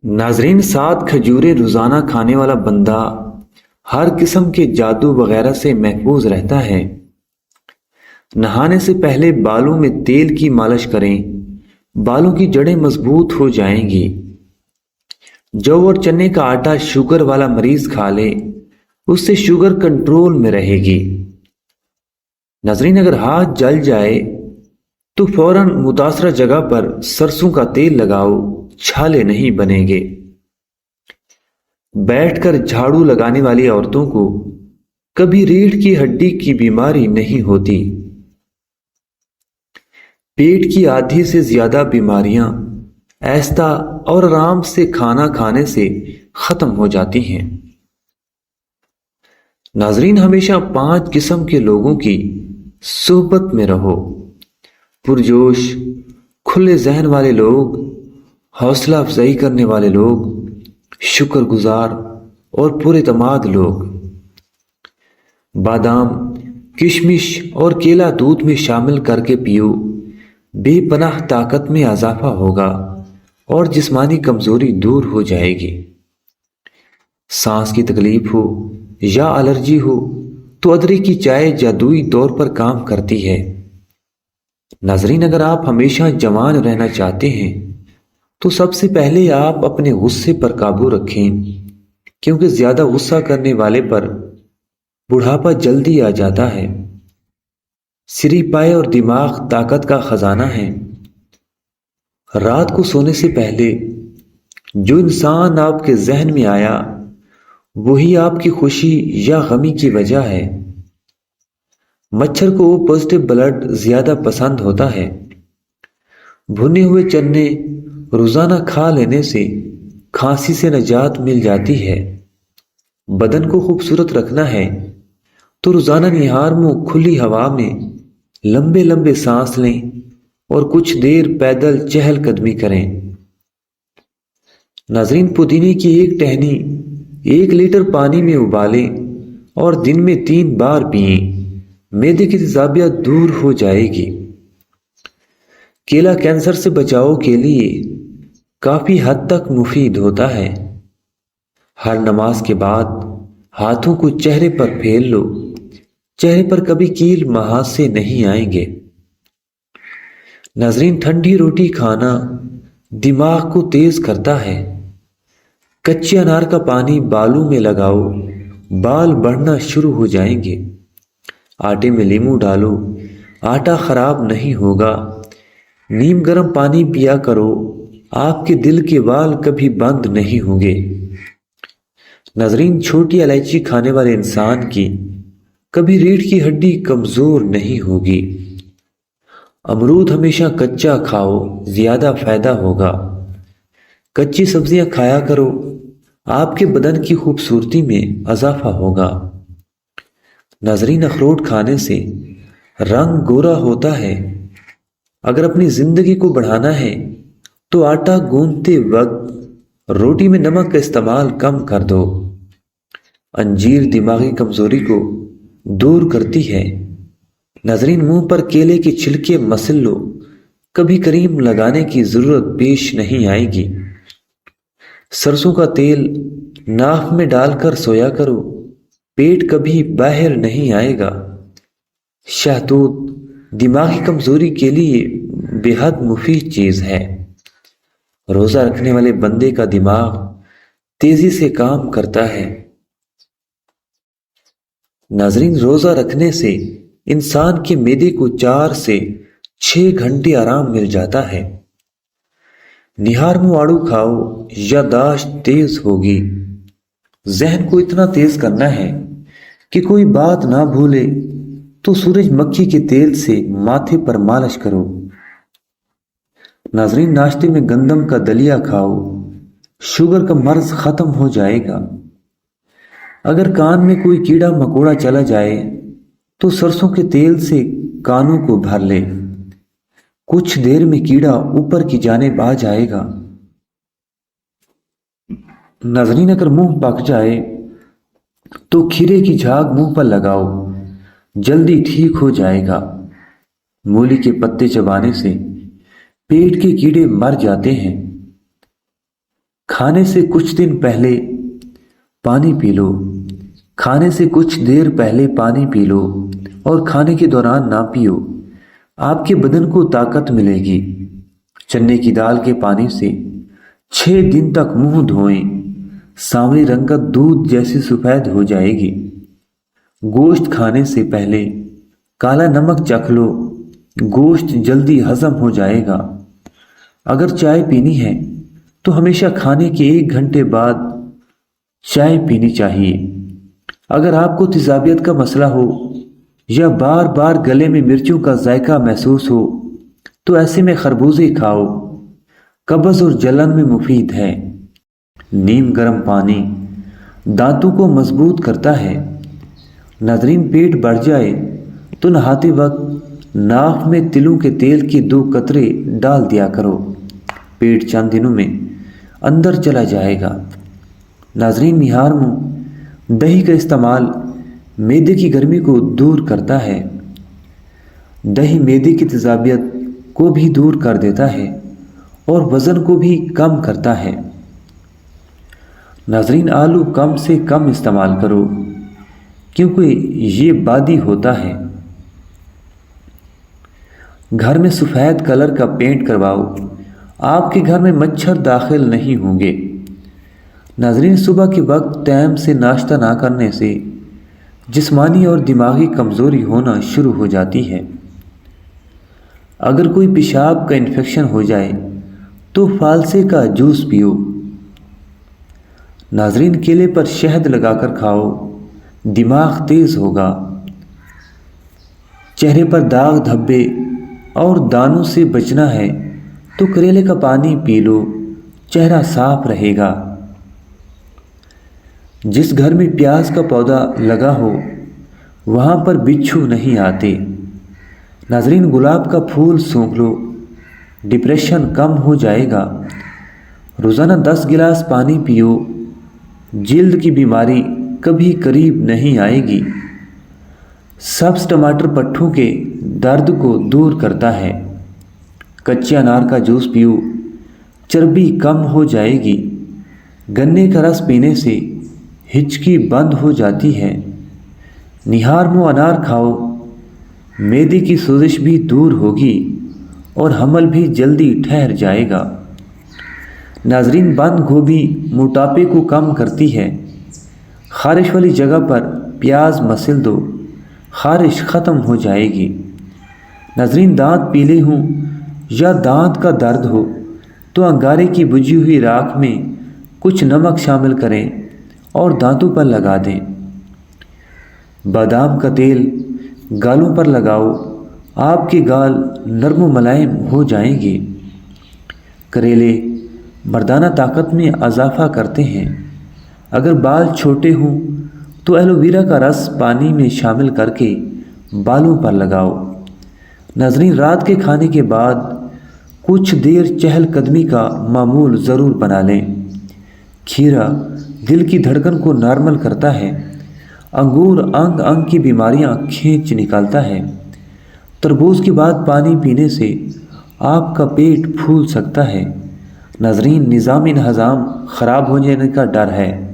नाजरीन, 7 खजूरें रोजाना खाने वाला बंदा हर किस्म के जादू वगैरह से महफूज रहता है। नहाने से पहले बालों में तेल की मालिश करें, बालों की जड़ें मजबूत हो जाएंगी। जौ और चने का आटा शुगर वाला मरीज खा ले, उससे शुगर कंट्रोल में रहेगी। नाजरीन, अगर हाथ जल जाए तो फौरन मुतासरा जगह पर सरसों का तेल लगाओ, छाले नहीं बनेंगे। बैठकर झाड़ू लगाने वाली औरतों को कभी रीढ़ की हड्डी की बीमारी नहीं होती। पेट की आधी से ज्यादा बीमारियां ऐसा और आराम से खाना खाने से खत्म हो जाती हैं। नाजरीन, हमेशा 5 किस्म के लोगों की सोहबत में रहो। पुरजोश, खुले जहन वाले लोग, हौसला अफजाई करने वाले लोग, शुक्रगुजार और पुरएतमाद लोग। बादाम, किशमिश और केला दूध में शामिल करके पियो, बेपनाह ताकत में इजाफा होगा और जिस्मानी कमजोरी दूर हो जाएगी। सांस की तकलीफ हो या एलर्जी हो तो अदरक की चाय जादुई तौर पर काम करती है। नाजरीन, अगर आप हमेशा जवान रहना चाहते हैं तो सबसे पहले आप अपने गुस्से पर काबू रखें, क्योंकि ज्यादा गुस्सा करने वाले पर बुढ़ापा जल्दी आ जाता है। सिरी पाए और दिमाग ताकत का खजाना है। रात को सोने से पहले जो इंसान आपके जहन में आया वही आपकी खुशी या गमी की वजह है। मच्छर को पॉजिटिव ब्लड ज्यादा पसंद होता है। भुने हुए चने रोजाना खा लेने से खांसी से निजात मिल जाती है। बदन को खूबसूरत रखना है तो रोजाना निहार मुंह खुली हवा में लंबे लंबे सांस लें और कुछ देर पैदल चहलकदमी करें। नाजरीन, पुदीने की एक टहनी 1 लीटर पानी में उबालें और दिन में 3 बार पिएं। मैदे की तेजाबियत दूर हो जाएगी। केला कैंसर से बचाव के लिए काफी हद तक मुफीद होता है। हर नमाज के बाद हाथों को चेहरे पर फेर लो, चेहरे पर कभी कील महासे नहीं आएंगे। नाजरीन, ठंडी रोटी खाना दिमाग को तेज करता है। कच्चे अनार का पानी बालों में लगाओ, बाल बढ़ना शुरू हो जाएंगे। आटे में नींबू डालो, आटा खराब नहीं होगा। नीम गर्म पानी पिया करो, आपके दिल के वाल कभी बंद नहीं होंगे। नाजरीन, छोटी इलायची खाने वाले इंसान की कभी रीढ़ की हड्डी कमजोर नहीं होगी। अमरूद हमेशा कच्चा खाओ, ज्यादा फायदा होगा। कच्ची सब्जियां खाया करो, आपके बदन की खूबसूरती में इजाफा होगा। नाजरीन, अखरोट खाने से रंग गोरा होता है। अगर अपनी जिंदगी को बढ़ाना है तो आटा गूंथते वक्त रोटी में नमक का इस्तेमाल कम कर दो। अंजीर दिमागी कमजोरी को दूर करती है। नाजरीन, मुंह पर केले के छिलके मसल लो, कभी क्रीम लगाने की जरूरत पेश नहीं आएगी। सरसों का तेल नाक में डालकर सोया करो, पेट कभी बाहर नहीं आएगा। शहतूत दिमागी कमजोरी के लिए बेहद मुफीद चीज है। रोजा रखने वाले बंदे का दिमाग तेजी से काम करता है। नाजरीन, रोजा रखने से इंसान के मैदे को 4 से 6 घंटे आराम मिल जाता है। निहार मुंह आड़ू खाओ, याददाश्त तेज होगी। जहन को इतना तेज करना है कि कोई बात ना भूले तो सूरजमुखी के तेल से माथे पर मालिश करो। नाजरीन, नाश्ते में गंदम का दलिया खाओ, शुगर का मर्ज खत्म हो जाएगा। अगर कान में कोई कीड़ा मकोड़ा चला जाए तो सरसों के तेल से कानों को भर ले, कुछ देर में कीड़ा ऊपर की जानिब आ जाएगा। नाजरीन, अगर मुंह पक जाए तो खीरे की झाग मुंह पर लगाओ, जल्दी ठीक हो जाएगा। मूली के पत्ते चबाने से पेट के कीड़े मर जाते हैं। खाने से कुछ दिन पहले पानी पी लो। खाने से कुछ देर पहले पानी पी लो और खाने के दौरान ना पियो। आपके बदन को ताकत मिलेगी। चने की दाल के पानी से 6 दिन तक मुंह धोएं। सांवली रंगत दूध जैसी सफेद हो जाएगी। गोश्त खाने से पहले काला नमक चख लो। गोश्त जल्दी हजम हो जाएगा। अगर चाय पीनी है तो हमेशा खाने के 1 घंटे बाद चाय पीनी चाहिए। अगर आपको तेजाबियत का मसला हो या बार बार गले में मिर्चों का जायका महसूस हो तो ऐसे में खरबूजे खाओ। कब्ज और जलन में मुफीद है। नीम गर्म पानी दांतों को मजबूत करता है। नाज़रीन, पेट बढ़ जाए तो नहाते वक्त नाक में तिलों के तेल के 2 कतरे डाल दिया करो। पेट चंद दिनों में अंदर चला जाएगा। नाज़रीन, निहार मुंह दही का इस्तेमाल मैदे की गर्मी को दूर करता है। दही मैदे की तेजाबियत को भी दूर कर देता है और वज़न को भी कम करता है। नाज़रीन, आलू कम से कम इस्तेमाल करो क्योंकि ये बादी होता है। घर में सफ़ेद कलर का पेंट करवाओ। आपके घर में मच्छर दाखिल नहीं होंगे। नाज़रीन, सुबह के वक्त टाइम से नाश्ता ना करने से जिस्मानी और दिमागी कमज़ोरी होना शुरू हो जाती है। अगर कोई पेशाब का इन्फेक्शन हो जाए तो फालसे का जूस पियो। नाज़रीन, केले पर शहद लगाकर खाओ, दिमाग तेज होगा। चेहरे पर दाग धब्बे और दानों से बचना है तो करेले का पानी पी लो, चेहरा साफ रहेगा। जिस घर में प्याज का पौधा लगा हो वहाँ पर बिच्छू नहीं आते। नाज़रीन, गुलाब का फूल सूंघ लो, डिप्रेशन कम हो जाएगा। रोज़ाना 10 गिलास पानी पियो, जिल्द की बीमारी कभी करीब नहीं आएगी। सब्ज़ टमाटर पट्ठों के दर्द को दूर करता है। कच्चे अनार का जूस पियो, चर्बी कम हो जाएगी। गन्ने का रस पीने से हिचकी बंद हो जाती है। निहार मुँह अनार खाओ, मैदे की सोजिश भी दूर होगी और हमल भी जल्दी ठहर जाएगा। नाज़रीन, बंद गोभी मोटापे को कम करती है। खारिश वाली जगह पर प्याज मसल दो, खारिश ख़त्म हो जाएगी। नाज़रीन, दांत पीले हों या दांत का दर्द हो तो अंगारे की बुझी हुई राख में कुछ नमक शामिल करें और दांतों पर लगा दें। बादाम का तेल गालों पर लगाओ, आपके गाल नरम मुलायम हो जाएंगे। करेले मर्दाना ताकत में इजाफा करते हैं। अगर बाल छोटे हों तो एलोवेरा का रस पानी में शामिल करके बालों पर लगाओ। नाज़रीन, रात के खाने के बाद कुछ देर चहलकदमी का मामूल ज़रूर बना लें। खीरा दिल की धड़कन को नॉर्मल करता है। अंगूर अंग अंग की बीमारियां खींच निकालता है। तरबूज के बाद पानी पीने से आपका पेट फूल सकता है। नाज़रीन, निज़ाम-ए-हज़ाम ख़राब हो जाने का डर है।